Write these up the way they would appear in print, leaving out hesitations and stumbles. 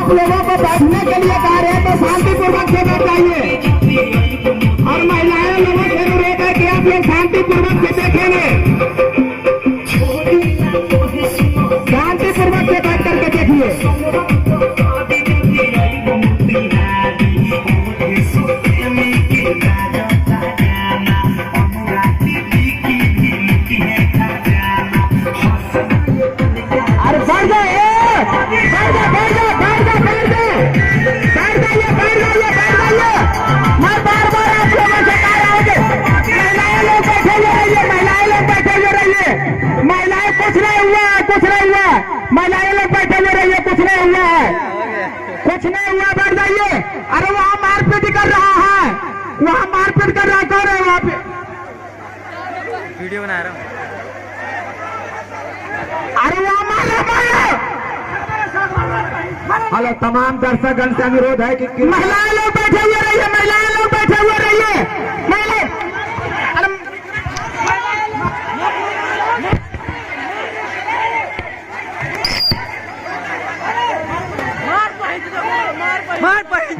आप लोगों को बैठने के लिए कह रहे हैं तो शांतिपूर्वक से बैठ जाइए और महिलाएं लोगों से अनुरोध है कि आप लोग शांतिपूर्वक से देखेंगे, शांतिपूर्वक से बैठ करके देखिए। महिलाएं लोग बैठे हुए रहिए, कुछ नहीं हुआ है, कुछ नहीं हुआ, बैठ जाइए। अरे वहाँ मारपीट कर रहा है, वहाँ मारपीट कर रहा, कौन है वहाँ पे? वीडियो बना रहा हूँ। अरे वहाँ मारो। हेलो, तमाम दर्शकगण से अनुरोध है कि महिलाएं लोग बैठे हुए रहिए, महिलाएं लोग बैठे हुए रहिए,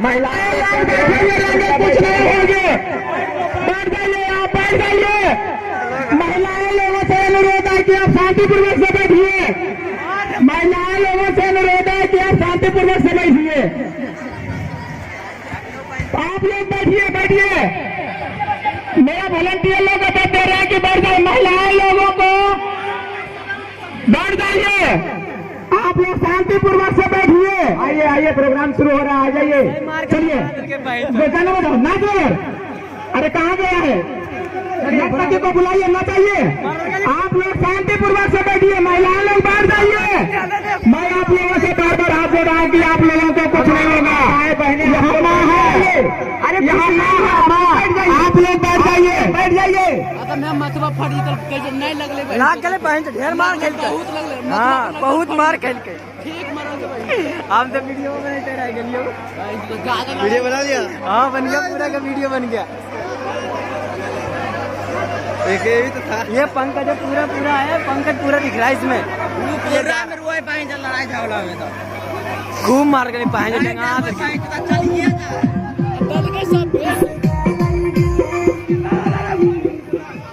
महिलाएं बैठे हुए रहेंगे, कुछ नहीं होंगे, बैठ जाइए, आप बैठ जाइए। महिलाएं लोगों से अनुरोध है कि आप शांतिपूर्वक से बैठिए, महिलाएं लोगों से अनुरोध है कि आप शांतिपूर्वक से बैठिए, आप लोग बैठिए। मेरा वॉलंटियर लोग बता दे रहे हैं कि बैठ जाइए, महिलाएं लोगों को बैठ जाइए, आप लोग शांतिपूर्वक से बैठिए। आइए, प्रोग्राम शुरू हो रहा है, आ जाइए, चलिए। बताओ ना जोर, अरे कहाँ गया है? नर्तकी को बुलाइए, ना चाहिए। आप लोग शांतिपूर्वक से बैठिए, महिलाएं लोग बैठ जाइए। मैं आप लोगों से बार बार हाथ जोड़ रहा हूँ कि आप लोगों को कुछ नहीं होगा। यहाँ माँ है, अरे यहाँ माँ है, माँ, आप लोग बैठ जाइए, बैठ जाइए। ढेर मार खेल के, हाँ बहुत मार खेल के, आप तो वीडियो बना वीडियो बना दिया, हाँ बन गया, पूरा का वीडियो बन गया। एक ये भी तो था, ये पंकज पूरा है, पंकज पूरा दिख रहा है इसमें, लड़ाई झगड़ा में तो खूब मार कर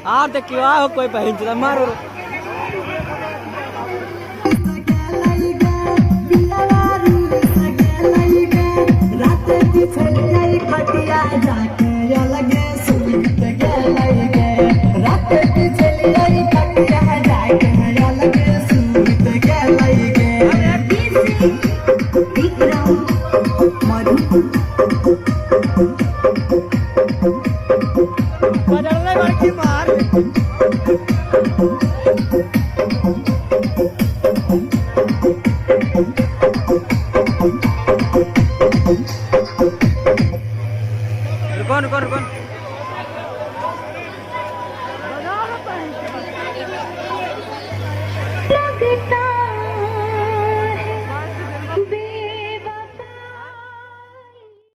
आप देखियो, आओ कोई पहन चला मारो। रुको